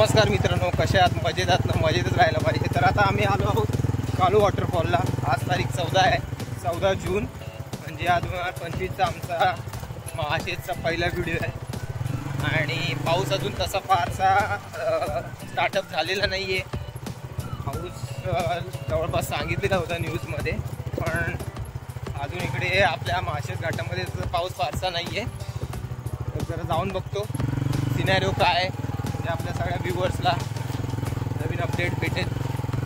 नमस्कार मित्रांनो, कसे आहात? मजेत आहात ना? मजेतच राहायला पाहिजे. तर आता आम्ही आलो आहोत कालू वॉटरफॉलला. आज तारीख 14 आहे, 14 जून, म्हणजे आज 2025चा आमचा महाशेजचा पहिला व्हिडिओ आहे. आणि पाऊस अजून तसा फारसा स्टार्टअप झालेला नाही आहे. पाऊस जवळपास सांगितलेला होता न्यूजमध्ये, पण अजून इकडे आपल्या महाशेज घाटामध्ये पाऊस फारसा नाही आहे. तर जरा जाऊन बघतो सिनॅरिओ काय आहे, म्हणजे आपल्या सगळ्या व्ह्यूवर्सला नवीन अपडेट भेटेल.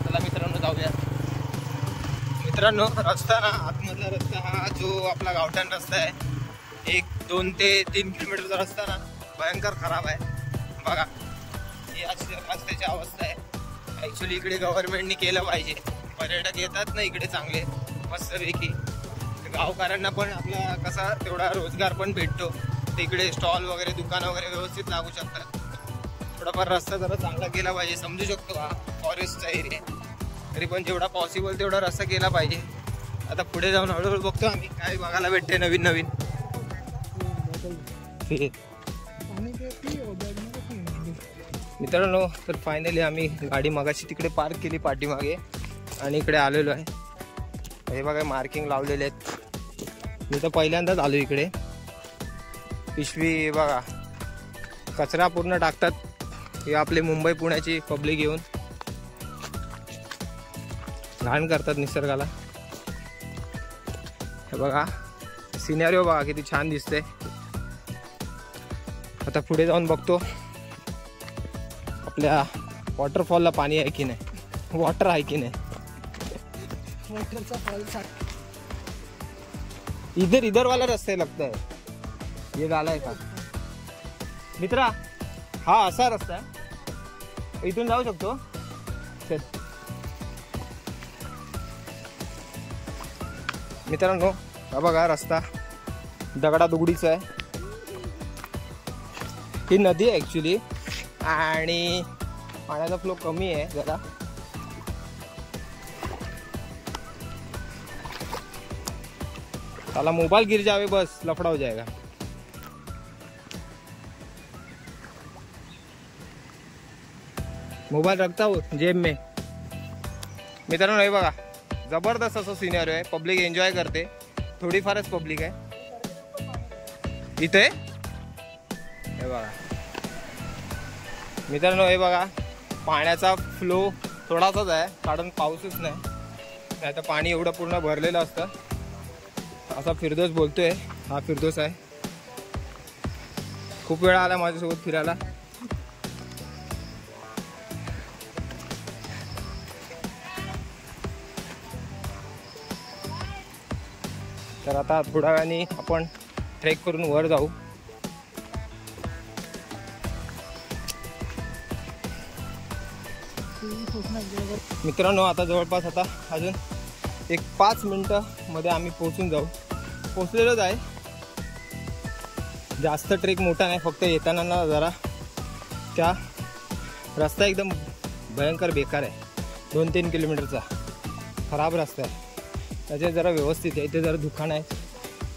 चला मित्रांनो जाऊया. मित्रांनो, रस्ता ना, आतमधला रस्ता हा जो आपला गावठाण रस्ता आहे, 1, 2 ते 3 किलोमीटरचा रस्ता ना भयंकर खराब आहे. बघा, ही अशी रस्त्याची अवस्था आहे. ॲक्च्युली इकडे गव्हर्नमेंटने केलं पाहिजे. पर्यटक येतात ना इकडे चांगले मस्तपैकी, गावकऱ्यांना पण आपला कसा तेवढा रोजगार पण भेटतो. तिकडे स्टॉल वगैरे, दुकानं वगैरे व्यवस्थित लागू शकतात. थोडाफार रस्ता जरा चांगला केला पाहिजे. समजू शकतो हा फॉरेस्टचा एरिया, तरी पण जेवढा पॉसिबल तेवढा रस्ता केला पाहिजे. आता पुढे जाऊन हळूहळू बघतो आम्ही काय बघायला भेटते नवीन नवीन. मित्रांनो, तर फायनली आम्ही गाडी मगाशी तिकडे पार्क केली पाठीमागे आणि इकडे आलेलो आहे. हे बघा मार्किंग लावलेले आहेत. मी तर पहिल्यांदाच आलो इकडे. पिशवी बघा, कचरा पूर्ण टाकतात. हे आपले मुंबई पुण्याची पब्लिक येऊन घाण करतात निसर्गाला. हे बघा सिनॅरिओ बघा किती छान दिसते. आता पुढे जाऊन बघतो आपल्या वॉटरफॉलला पाणी आहे की नाही, वॉटर आहे की नाही. वॉटरचा फॉल इधर वाला रस्ता लगता है. ये गाला आहे का मित्रा? हा असा रस्ता आहे, इथून जाऊ शकतो. मित्रांनो, हा बघा रस्ता दगडादुगडीचा आहे. ही नदी आहे ॲक्च्युली, आणि पाण्याचा फ्लो कमी आहे जरा. साला मोबाइल गिर जावे बस लफड़ा हो जाएगा. मोबाईल रखता हो जेब में. मित्रांनो, हे बघा जबरदस्त असं सिनॅरिओ आहे. पब्लिक एन्जॉय करते. थोडीफारच पब्लिक आहे इथे. हे बघा मित्रांनो, हे बघा पाण्याचा फ्लो थोडासाच आहे, कारण पाऊसच नाही तर पाणी एवढं पूर्ण भरलेलं असतं. असा फिरदोस बोलतोय, हा फिरदोस आहे. खूप वेळा आला माझ्यासोबत फिरायला. तर आता थोड्या वेळाने आपण ट्रेक करून वर जाऊ. मित्रांनो, आता जवळपास आता अजून 5 मिनिटांमध्ये आम्ही पोहोचून जाऊ. पोहोचलेलोच आहे. जास्त ट्रेक मोठा नाही, फक्त येताना ना जरा त्या रस्ता एकदम भयंकर बेकार आहे. 2-3 किलोमीटरचा खराब रस्ता आहे. त्याचे जरा व्यवस्थित आहे. इथे जरा दुकान आहे,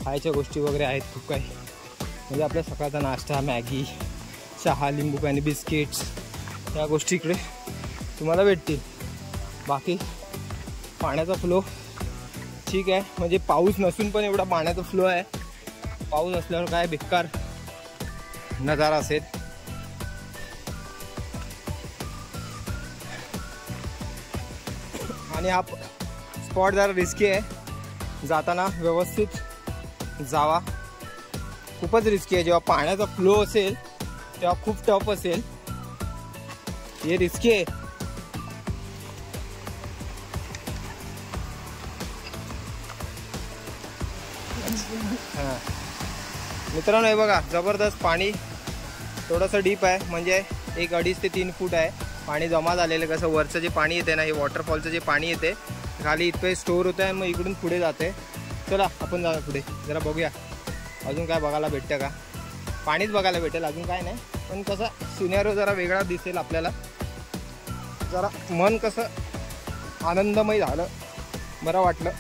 खायच्या गोष्टी वगैरे आहेत खूप काही. म्हणजे आपल्या सकाळचा नाश्ता, मॅगी, चहा, लिंबू पाणी, बिस्किट्स, या गोष्टी इकडे तुम्हाला भेटतील. बाकी पाण्याचा फ्लो ठीक आहे, म्हणजे पाऊस नसून पण एवढा पाण्याचा फ्लो आहे. पाऊस असल्यावर काय बेकार नजारा असेल. आणि हा स्पॉट जरा रिस्की आहे. जाताना व्यवस्थित जावा. खूपच रिस्की आहे. जेव्हा पाण्याचा फ्लो असेल तेव्हा खूप टफ असेल. हे रिस्की आहे. हां मित्रांनो, हे बघा जबरदस्त पाणी. थोडंसं डीप आहे, म्हणजे 1-2.5 ते 3 फूट आहे पाणी जमा झालेलं. कसं वरचं जे पाणी येते ना, हे वॉटरफॉलचं जे पाणी येते खाली इथं स्टोअर होतं आहे, मग इकडून पुढे जाते. चला आपण जाऊया पुढे, जरा बघूया अजून काय बघायला भेटतं का. पाणीच बघायला भेटेल, अजून काय नाही. पण कसं सिनॅरिओ जरा वेगळा दिसेल आपल्याला. जरा मन कसं आनंदमय झालं, बरं वाटलं.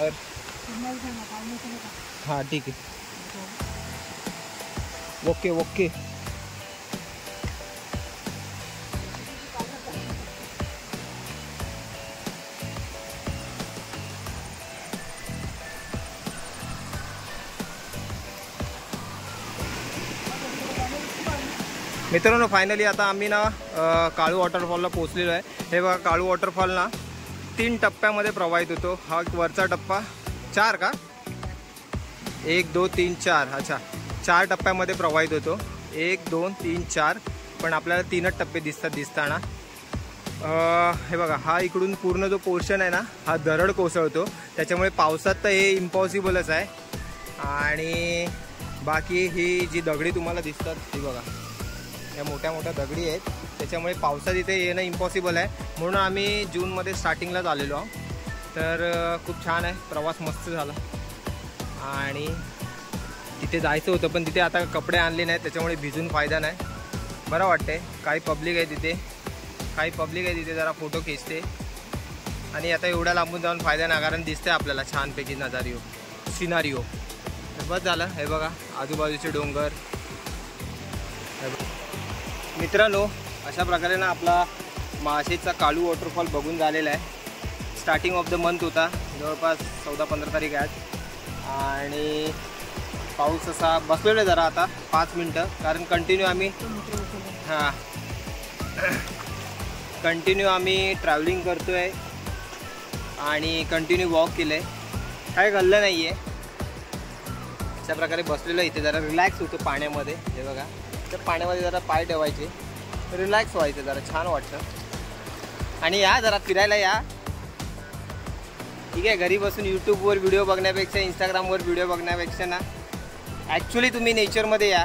और हाँ ठीक है, ओके ओके. मित्रांनो फायनली आता आम्ही ना काळू वॉटरफॉलला पोहोचलेलो आहे. हे बघा काळू वॉटरफॉल ना 3 टप्प्यामध्ये प्रवाहित होतो. हा वरचा टप्पा 4 का 1 2 3 4 अच्छा 4 टप्प्यामध्ये प्रवाहित होतो. 1 2 3 4 पण आपल्याला 3च टप्पे दिसताना. हे बघा हा इकडून पूर्ण जो पोर्शन आहे ना हा दरड कोसळतो. त्याच्यामुळे पावसात तर हे इम्पॉसिबलच आहे. आणि बाकी ही जी दगडी तुम्हाला दिसतात ही बघा या मोठ्या मोठ्या दगडी आहेत. त्याच्यामुळे पावसात इथे येणं इम्पॉसिबल आहे. म्हणून आम्ही जूनमध्ये स्टार्टिंगलाच आलेलो आहोत. तर खूप छान आहे, प्रवास मस्त झाला. आणि तिथे जायचं होतं पण तिथे आता कपडे आणले नाहीत त्याच्यामुळे भिजून फायदा नाही. बरं वाटतंय. काही पब्लिक आहे तिथे जरा फोटो खिचते. आणि आता एवढ्या लांबून जाऊन फायदा नाही कारण दिसतंय आपल्याला छानपैकी सिनारिओ. बस झालं. हे बघा आजूबाजूचे डोंगर. मित्रांनो अशा प्रकारे ना आपला माळशेजचा काळू वॉटरफॉल बघून झालेला आहे. स्टार्टिंग ऑफ द मंथ होता, जवळपास 14-15 तारीख आहे. आणि पाऊस असा बसलेलो आहे जरा आता 5 मिनटं कारण कंटिन्यू आम्ही ट्रॅव्हलिंग करतो आहे आणि कंटिन्यू वॉक केलं आहे. काय घडलं नाही आहे. अशा प्रकारे बसलेलं इथे जरा रिलॅक्स होतो पाण्यामध्ये. हे बघा तर पाण्यामध्ये जरा पाय ठेवायचे, रिलॅक्स व्हायचं, जरा छान वाटतं. आणि या जरा फिरायला या. ठीक आहे, घरी बसून यूट्यूबवर व्हिडिओ बघण्यापेक्षा इंस्टाग्रामवर व्हिडिओ बघण्यापेक्षा ना ॲक्च्युली तुम्ही नेचरमध्ये या.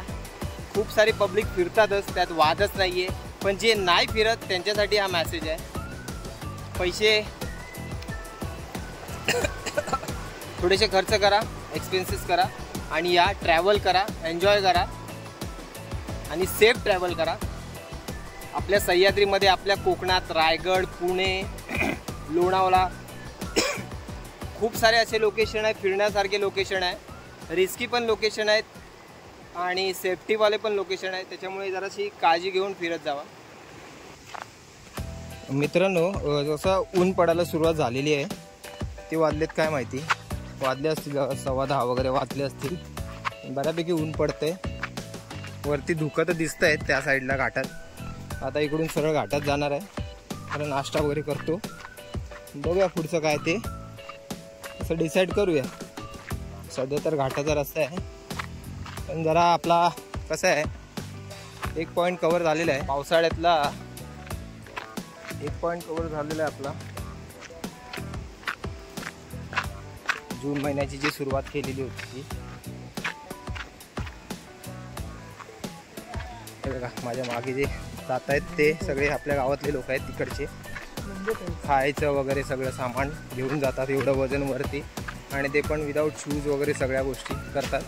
खूप सारी पब्लिक फिरतातच, त्यात वादच नाही आहे. पण जे नाही फिरत त्यांच्यासाठी हा मॅसेज आहे. पैसे थोडेसे खर्च करा, एक्सपेन्सेस करा आणि या ट्रॅव्हल करा, एन्जॉय करा आणि सेफ ट्रॅव्हल करा. आपल्या सह्याद्रीमध्ये, आपल्या कोकणात, रायगड, पुणे, लोणावळा खूप सारे असे लोकेशन आहेत, फिरण्यासारखे लोकेशन आहे. रिस्की पण लोकेशन आहेत आणि सेफ्टीवाले पण लोकेशन आहेत. त्याच्यामुळे जराशी काळजी घेऊन फिरत जावा. मित्रांनो जसं ऊन पडायला सुरुवात झालेली आहे. ते वाजलेत काय माहिती, वाजले असतील 10:15 वगैरे वाजले असतील. बऱ्यापैकी ऊन पडतंय. वरती धुकं तर दिसत आहेत त्या साईडला घाटात. आता इकडून सरळ घाटात जाणार आहे, तर नाश्ता वगैरे करतो. बघूया पुढचं काय ते असं डिसाईड करूया. सध्या तर घाटाचा रस्ता आहे पण जरा आपला कसं आहे 1 पॉईंट कवर झालेला आहे. पावसाळ्यातला 1 पॉईंट कवर झालेला आहे आपला. जून महिन्याची जी सुरुवात केलेली होती ती. हे बघा माझ्या मागे जे जात आहेत ते सगळे आपल्या गावातले लोक आहेत. तिकडचे खायचं वगैरे सगळं सामान घेऊन जातात एवढं वजन वरती. आणि ते पण विदाऊट शूज वगैरे सगळ्या गोष्टी करतात.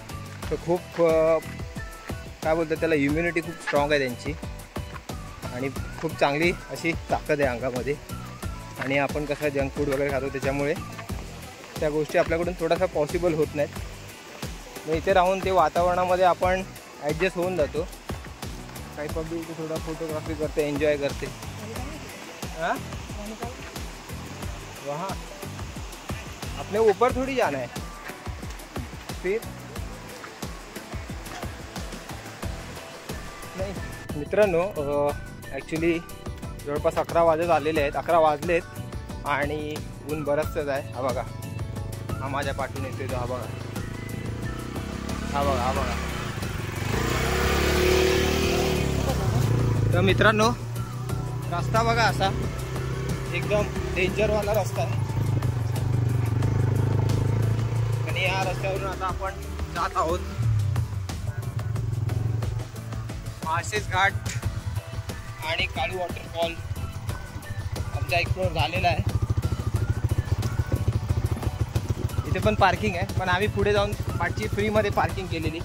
तर खूप काय बोलतात त्याला, इम्युनिटी खूप स्ट्रॉंग आहे त्यांची आणि खूप चांगली अशी ताकद आहे अंगामध्ये. आणि आपण कसं जंक फूड वगैरे खातो त्याच्यामुळे त्या गोष्टी आपल्याकडून थोडासा पॉसिबल होत नाहीत. मग इथे राहून ते वातावरणामध्ये आपण ॲडजस्ट होऊन जातो. काही पब्लिक इथे थोडा फोटोग्राफी करते, एन्जॉय करते. हाँ वहाँ अपने ऊपर थोड़ी जाना है फिर नाही. मित्रांनो ॲक्च्युली जवळपास 11 वाजत आलेले आहेत. 11 वाजलेत आणि ऊन बरंचसंच आहे. हा बघा, हा माझ्या पाठून येतोय तो. हा बघा, हा बघा, हा बघा. तर मित्रांनो रस्ता बघा असा एकदम डेंजरवाला रस्ता आहे. आणि या रस्त्यावरून आता आपण जात आहोत माळशेज घाट आणि काळू वॉटरफॉल आमचा एक्सप्लोर झालेला आहे. इथे पण पार्किंग आहे पण आम्ही पुढे जाऊन पाठची फ्रीमध्ये पार्किंग केलेली.